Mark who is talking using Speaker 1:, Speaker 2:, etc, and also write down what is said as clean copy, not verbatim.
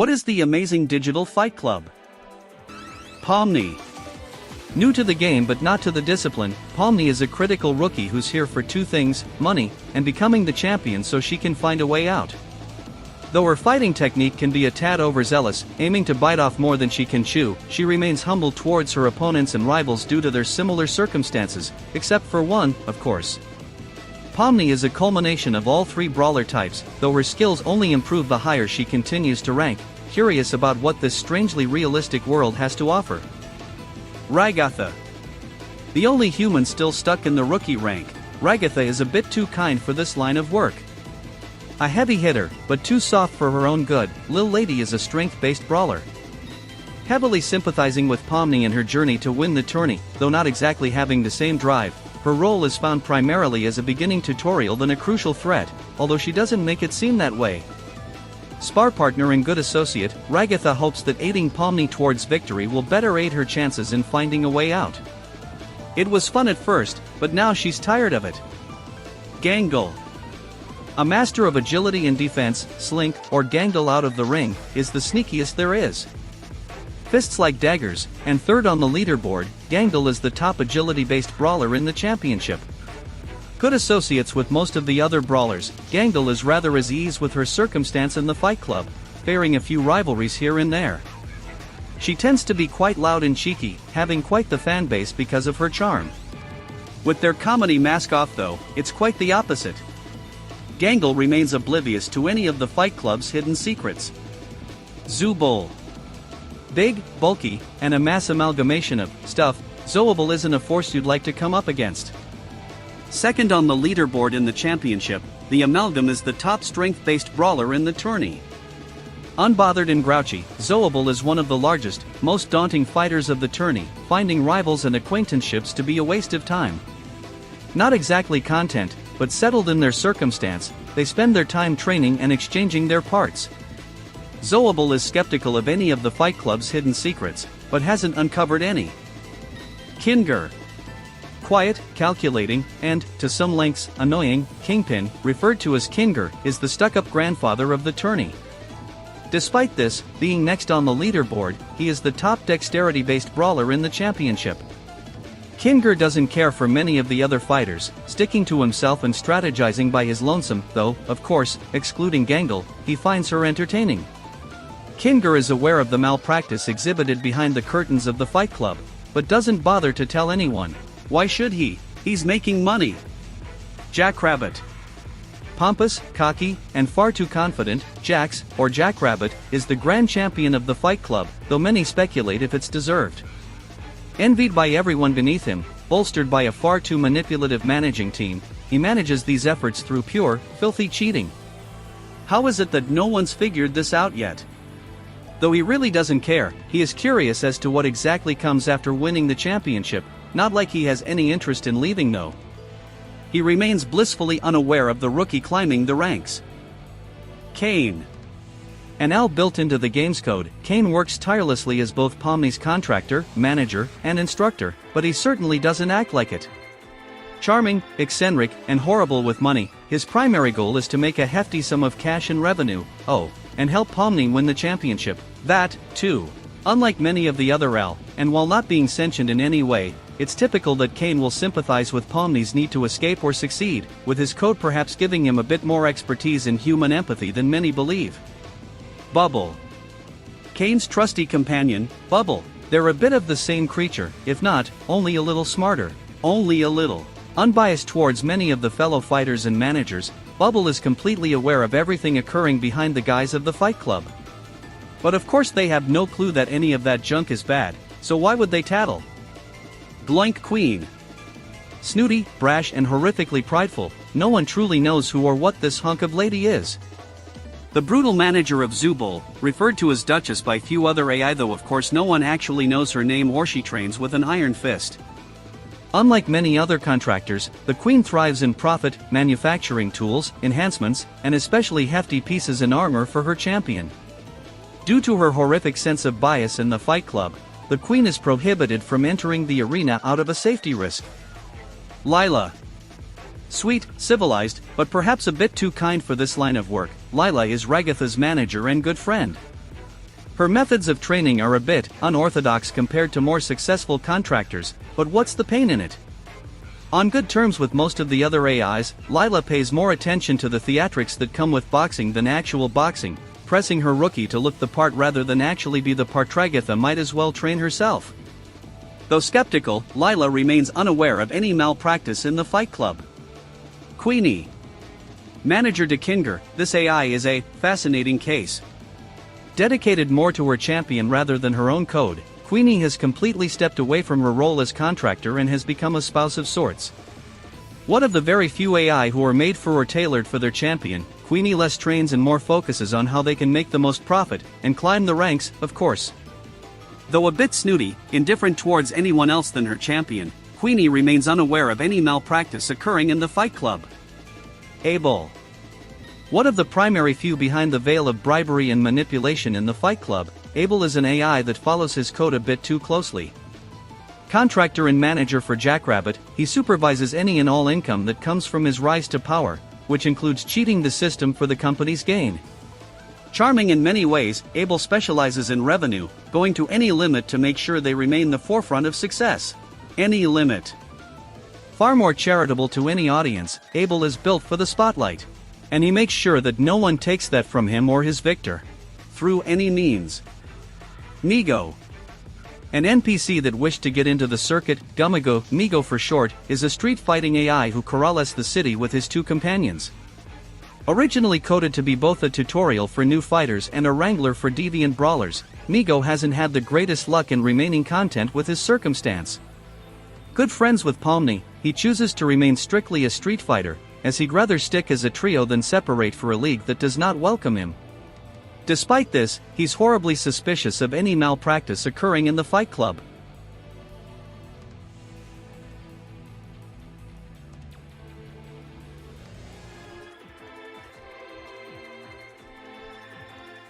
Speaker 1: What is the Amazing Digital Fight Club? Pomni. New to the game but not to the discipline, Pomni is a critical rookie who's here for two things, money, and becoming the champion so she can find a way out. Though her fighting technique can be a tad overzealous, aiming to bite off more than she can chew, she remains humble towards her opponents and rivals due to their similar circumstances, except for one, of course. Pomni is a culmination of all three brawler types, though her skills only improve the higher she continues to rank, curious about what this strangely realistic world has to offer. Ragatha. The only human still stuck in the rookie rank, Ragatha is a bit too kind for this line of work. A heavy hitter, but too soft for her own good, Lil Lady is a strength-based brawler. Heavily sympathizing with Pomni in her journey to win the tourney, though not exactly having the same drive, her role is found primarily as a beginning tutorial than a crucial threat, although she doesn't make it seem that way. Spar partner and good associate, Ragatha hopes that aiding Pomni towards victory will better aid her chances in finding a way out. It was fun at first, but now she's tired of it. Gangle. A master of agility and defense, slink, or gangle out of the ring, is the sneakiest there is. Fists like daggers, and third on the leaderboard, Gangle is the top agility-based brawler in the championship. Good associates with most of the other brawlers, Gangle is rather at ease with her circumstance in the fight club, bearing a few rivalries here and there. She tends to be quite loud and cheeky, having quite the fanbase because of her charm. With their comedy mask off though, it's quite the opposite. Gangle remains oblivious to any of the fight club's hidden secrets. Zoobull. Big, bulky, and a mass amalgamation of stuff, Zoobull isn't a force you'd like to come up against. Second on the leaderboard in the championship, the Amalgam is the top strength-based brawler in the tourney. Unbothered and grouchy, Zoobull is one of the largest, most daunting fighters of the tourney, finding rivals and acquaintanceships to be a waste of time. Not exactly content, but settled in their circumstance, they spend their time training and exchanging their parts. Zoobull is skeptical of any of the fight club's hidden secrets, but hasn't uncovered any. Kinger. Quiet, calculating, and, to some lengths, annoying, Kingpin, referred to as Kinger, is the stuck-up grandfather of the tourney. Despite this, being next on the leaderboard, he is the top dexterity-based brawler in the championship. Kinger doesn't care for many of the other fighters, sticking to himself and strategizing by his lonesome, though, of course, excluding Gangle, he finds her entertaining. Kinger is aware of the malpractice exhibited behind the curtains of the fight club, but doesn't bother to tell anyone. Why should he? He's making money. Jackrabbit. Pompous, cocky, and far too confident, Jax, or Jackrabbit, is the grand champion of the fight club, though many speculate if it's deserved. Envied by everyone beneath him, bolstered by a far too manipulative managing team, he manages these efforts through pure, filthy cheating. How is it that no one's figured this out yet? Though he really doesn't care, he is curious as to what exactly comes after winning the championship, not like he has any interest in leaving though. He remains blissfully unaware of the rookie climbing the ranks. Kane. An L built into the game's code, Kane works tirelessly as both Pomni's contractor, manager, and instructor, but he certainly doesn't act like it. Charming, eccentric, and horrible with money, his primary goal is to make a hefty sum of cash and revenue, and help Pomni win the championship, that, too. Unlike many of the other L, and while not being sentient in any way, it's typical that Kane will sympathize with Pomni's need to escape or succeed, with his code perhaps giving him a bit more expertise in human empathy than many believe. Bubble. Kane's trusty companion, Bubble. They're a bit of the same creature, if not, only a little smarter. Only a little. Unbiased towards many of the fellow fighters and managers, Bubble is completely aware of everything occurring behind the guise of the fight club. But of course they have no clue that any of that junk is bad, so why would they tattle? Gloink Queen. Snooty, brash and horrifically prideful, no one truly knows who or what this hunk of lady is. The brutal manager of Zoobull, referred to as Duchess by few other AI though of course no one actually knows her name or she trains with an iron fist. Unlike many other contractors, the Queen thrives in profit, manufacturing tools, enhancements, and especially hefty pieces in armor for her champion. Due to her horrific sense of bias in the fight club, the Queen is prohibited from entering the arena out of a safety risk. Lila. Sweet, civilized, but perhaps a bit too kind for this line of work, Lila is Ragatha's manager and good friend. Her methods of training are a bit unorthodox compared to more successful contractors, but what's the pain in it? On good terms with most of the other AIs, Lila pays more attention to the theatrics that come with boxing than actual boxing, pressing her rookie to look the part rather than actually be the part. Tragatha might as well train herself. Though skeptical, Lila remains unaware of any malpractice in the Fight Club. Queenie. Manager DeKinger, this AI is a fascinating case. Dedicated more to her champion rather than her own code, Queenie has completely stepped away from her role as contractor and has become a spouse of sorts. One of the very few AI who are made for or tailored for their champion, Queenie less trains and more focuses on how they can make the most profit, and climb the ranks, of course. Though a bit snooty, indifferent towards anyone else than her champion, Queenie remains unaware of any malpractice occurring in the Fight Club. Abel. One of the primary few behind the veil of bribery and manipulation in the Fight Club, Abel is an AI that follows his code a bit too closely. Contractor and manager for Jackrabbit, he supervises any and all income that comes from his rise to power, which includes cheating the system for the company's gain. Charming in many ways, Abel specializes in revenue, going to any limit to make sure they remain the forefront of success. Any limit. Far more charitable to any audience, Abel is built for the spotlight. And he makes sure that no one takes that from him or his victor. Through any means. Migo. An NPC that wished to get into the circuit, Gumigo, Migo for short, is a street-fighting AI who corrals the city with his two companions. Originally coded to be both a tutorial for new fighters and a wrangler for deviant brawlers, Migo hasn't had the greatest luck in remaining content with his circumstance. Good friends with Pomni, he chooses to remain strictly a street fighter, as he'd rather stick as a trio than separate for a league that does not welcome him. Despite this, he's horribly suspicious of any malpractice occurring in the Fight Club.